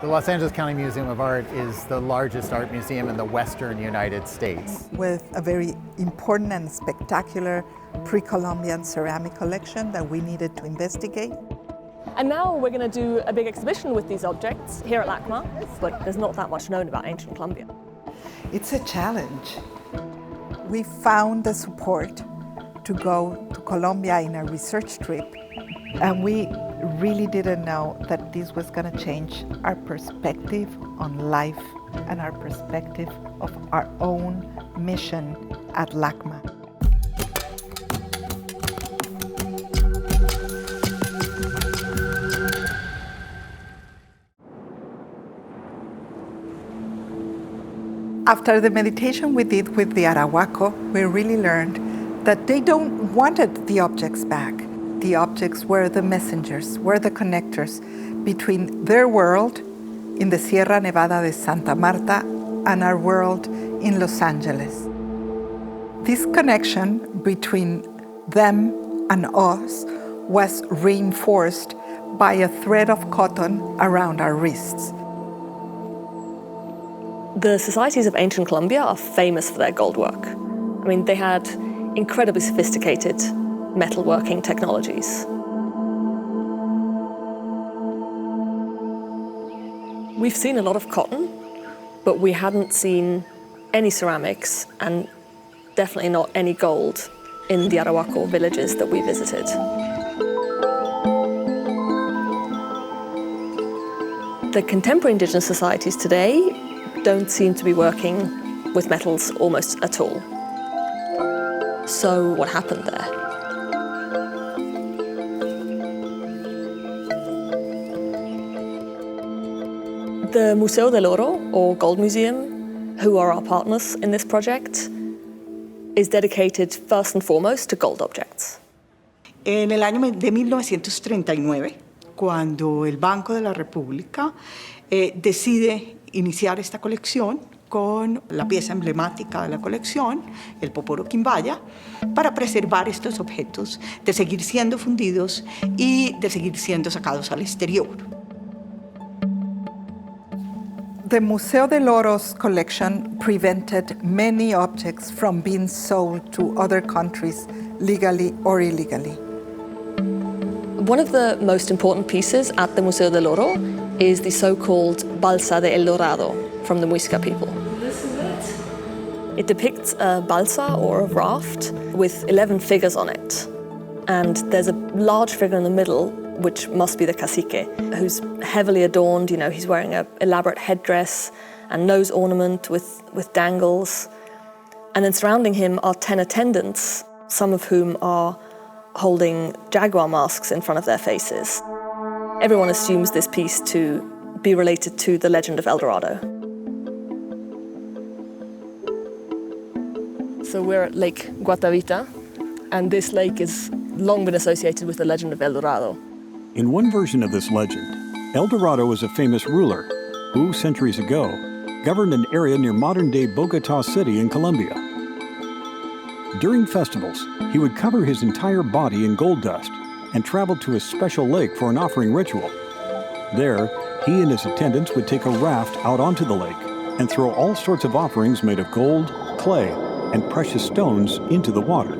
The Los Angeles County Museum of Art is the largest art museum in the Western United States. With a very important and spectacular pre-Columbian ceramic collection that we needed to investigate. And now we're going to do a big exhibition with these objects here at LACMA, but there's not that much known about ancient Colombia. It's a challenge. We found the support to go to Colombia in a research trip, And we really didn't know that this was going to change our perspective on life and our perspective of our own mission at LACMA. after the meditation we did with the Arhuaco, we really learned that they don't wanted the objects back. The objects were the messengers, were the connectors between their world in the Sierra Nevada de Santa Marta and our world in Los Angeles. This connection between them and us was reinforced by a thread of cotton around our wrists. The societies of ancient Colombia are famous for their gold work. I mean, they had incredibly sophisticated metalworking technologies. We've seen a lot of cotton, but we hadn't seen any ceramics and definitely not any gold in the Arhuaco villages that we visited. The contemporary indigenous societies today don't seem to be working with metals almost at all. So what happened there? The Museo del Oro, or Gold Museum, who are our partners in this project, is dedicated first and foremost to gold objects. En el año de 1939, cuando el Banco de la República decide iniciar esta colección con la pieza emblemática de la colección, el poporo quimbaya, para preservar estos objetos, de seguir siendo fundidos y de seguir siendo sacados al exterior. The Museo del Oro's collection prevented many objects from being sold to other countries legally or illegally. One of the most important pieces at the Museo del Oro is the so-called Balsa de El Dorado from the Muisca people. This is it. It depicts a balsa, or a raft, with 11 figures on it. And there's a large figure in the middle, which must be the cacique, who's heavily adorned. You know, he's wearing an elaborate headdress and nose ornament with dangles. And then surrounding him are 10 attendants, some of whom are holding jaguar masks in front of their faces. Everyone assumes this piece to be related to the legend of El Dorado. So we're at Lake Guatavita, and this lake has long been associated with the legend of El Dorado. In one version of this legend, El Dorado was a famous ruler who, centuries ago, governed an area near modern-day Bogotá City in Colombia. During festivals, he would cover his entire body in gold dust and travel to a special lake for an offering ritual. There, he and his attendants would take a raft out onto the lake and throw all sorts of offerings made of gold, clay, and precious stones into the water.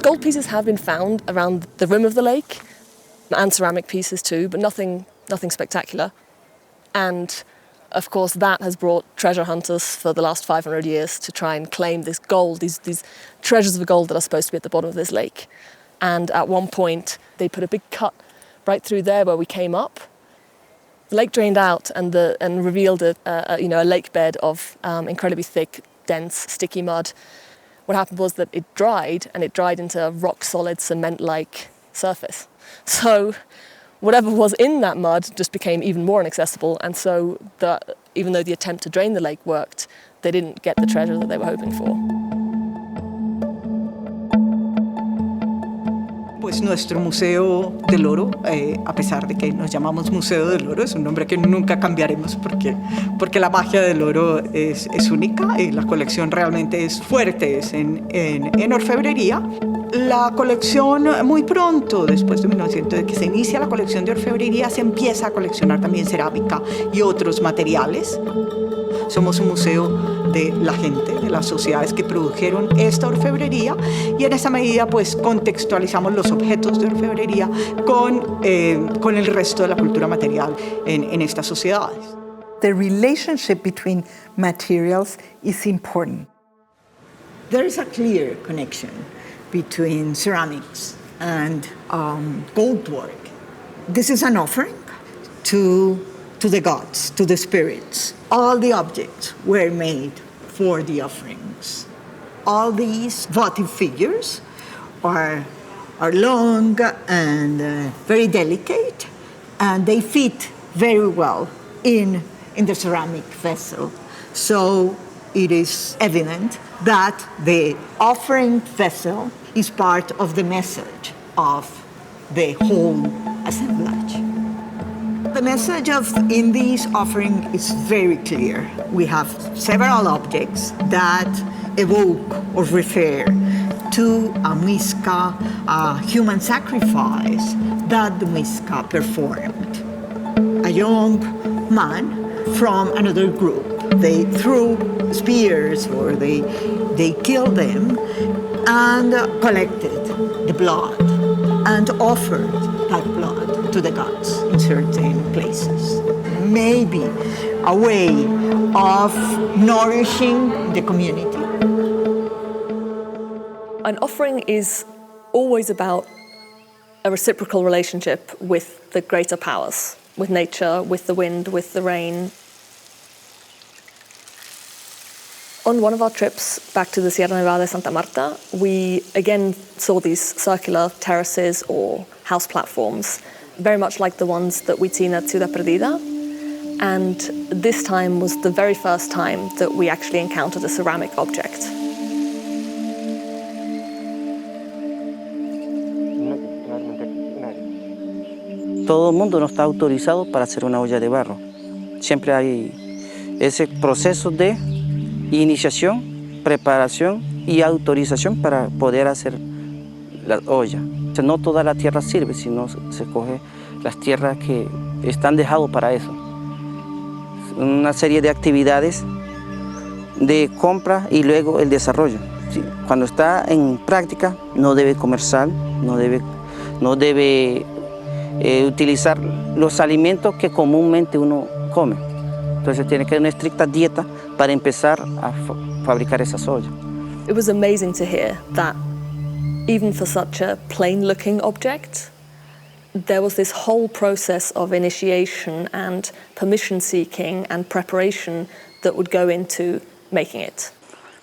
Gold pieces have been found around the rim of the lake, and ceramic pieces too, but nothing spectacular. And of course that has brought treasure hunters for the last 500 years to try and claim this gold, these treasures of gold that are supposed to be at the bottom of this lake. And at one point they put a big cut right through there where we came up. The lake drained out and revealed a lake bed of incredibly thick, dense, sticky mud. What happened was that it dried, and it dried into a rock-solid, cement-like surface. So whatever was in that mud just became even more inaccessible, and so even though the attempt to drain the lake worked, they didn't get the treasure that they were hoping for. Pues nuestro Museo del Oro, a pesar de que nos llamamos Museo del Oro, es un nombre que nunca cambiaremos porque la magia del oro es única y la colección realmente es fuerte, es en orfebrería. La colección muy pronto, después de 1900, de que se inicia la colección de orfebrería, se empieza a coleccionar también cerámica y otros materiales. Somos un museo de la gente, de las sociedades que produjeron esta orfebrería y en esa medida pues contextualizamos los objetos de orfebrería con el resto de la cultura material en estas sociedades. The relationship between materials is important. There is a clear connection between ceramics and gold work. This is an offering to the gods, to the spirits. All the objects were made for the offerings. All these votive figures are long and very delicate, and they fit very well in the ceramic vessel. So it is evident that the offering vessel is part of the message of the whole assemblage. The message in this offering is very clear. We have several objects that evoke or refer to a Muisca, a human sacrifice that the Muisca performed. A young man from another group, they threw spears or they killed them and collected the blood and offered that blood to the gods in certain places. Maybe a way of nourishing the community. An offering is always about a reciprocal relationship with the greater powers, with nature, with the wind, with the rain. On one of our trips back to the Sierra Nevada de Santa Marta, we again saw these circular terraces or house platforms, very much like the ones that we'd seen at Ciudad Perdida. And this time was the very first time that we actually encountered a ceramic object. Todo el mundo no está autorizado para hacer una olla de barro. Siempre hay ese proceso de iniciación, preparación y autorización para poder hacer la olla. O sea, no toda la tierra sirve, sino se coge las tierras que están dejadas para eso. Una serie de actividades de compra y luego el desarrollo. Cuando está en práctica no debe comer sal, no debe utilizar los alimentos que comúnmente uno come. Entonces tiene que haber una estricta dieta para empezar a fabricar esas ollas. It was amazing to hear that even for such a plain-looking object, there was this whole process of initiation and permission-seeking and preparation that would go into making it.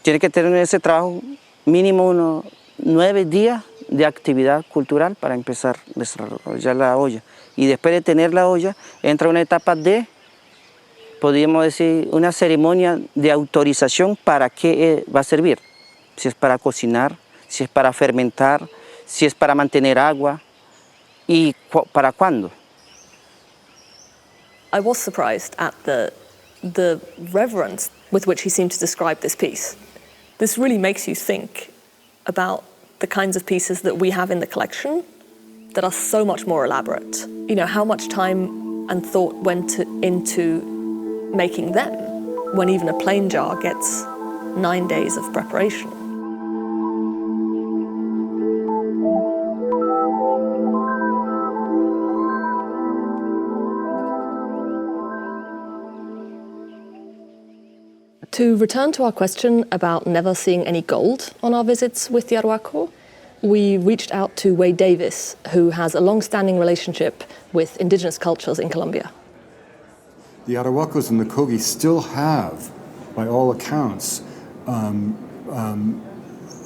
Tiene que tener ese trabajo mínimo unos 9 días de actividad cultural para empezar a desarrollar la olla. Y después de tener la olla, entra una etapa de, podríamos decir, una ceremonia de autorización para qué va a servir. Si es para cocinar, si es para fermentar, si es para mantener agua y para cuándo. I was surprised at the reverence with which he seemed to describe this piece. This really makes you think about the kinds of pieces that we have in the collection that are so much more elaborate. You know, how much time and thought went into making them, when even a plain jar gets 9 days of preparation. To return to our question about never seeing any gold on our visits with the Arhuaco, we reached out to Wade Davis, who has a long-standing relationship with indigenous cultures in Colombia. The Arhuacos and the Kogi still have, by all accounts,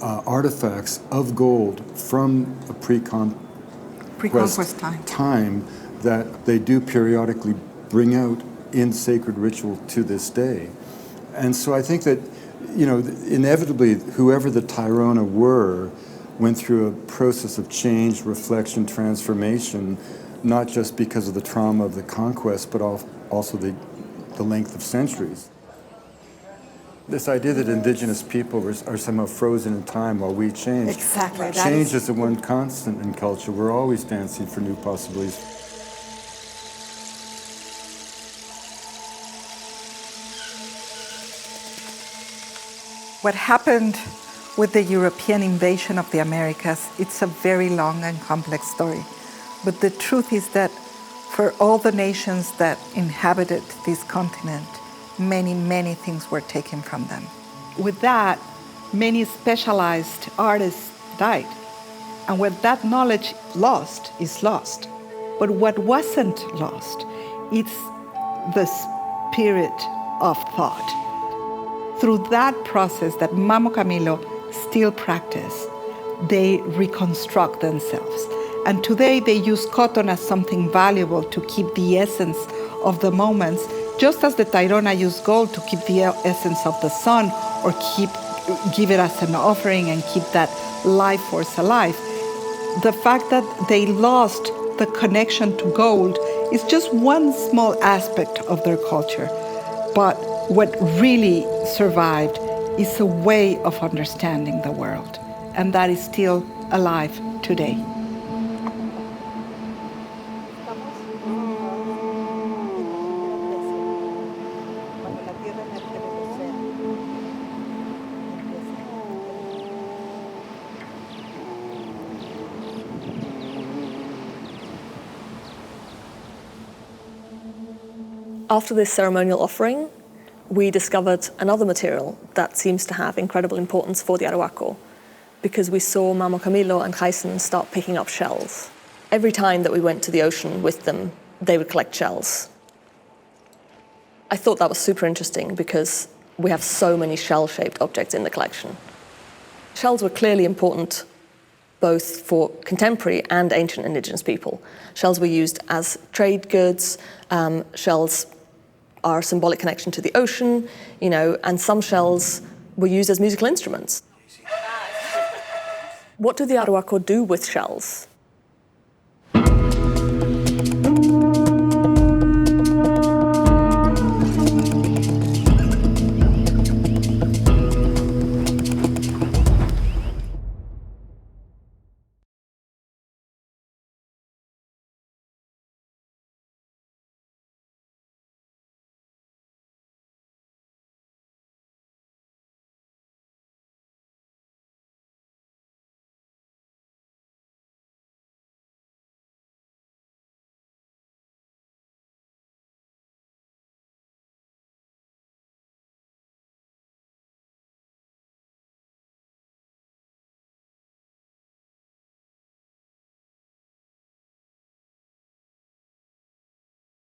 artifacts of gold from a pre-conquest time that they do periodically bring out in sacred ritual to this day. And so I think that, you know, inevitably, whoever the Tairona were, went through a process of change, reflection, transformation, not just because of the trauma of the conquest, but also the length of centuries. This idea that indigenous people are somehow frozen in time while we change. Exactly. Change is the one constant in culture. We're always dancing for new possibilities. What happened with the European invasion of the Americas, it's a very long and complex story. But the truth is that for all the nations that inhabited this continent, many, many things were taken from them. With that, many specialized artists died. And when that knowledge lost is lost. But what wasn't lost, it's the spirit of thought. Through that process that Mamo Camilo still practice, they reconstruct themselves. And today they use cotton as something valuable to keep the essence of the moments, just as the Tairona used gold to keep the essence of the sun or give it as an offering and keep that life force alive. The fact that they lost the connection to gold is just one small aspect of their culture. But what really survived is a way of understanding the world, and that is still alive today. After this ceremonial offering, we discovered another material that seems to have incredible importance for the Arhuaco, because we saw Mamo Camilo and Jaison start picking up shells. Every time that we went to the ocean with them, they would collect shells. I thought that was super interesting because we have so many shell-shaped objects in the collection. Shells were clearly important both for contemporary and ancient indigenous people. Shells were used as trade goods, shells are a symbolic connection to the ocean, and some shells were used as musical instruments. What do the Arhuaco do with shells?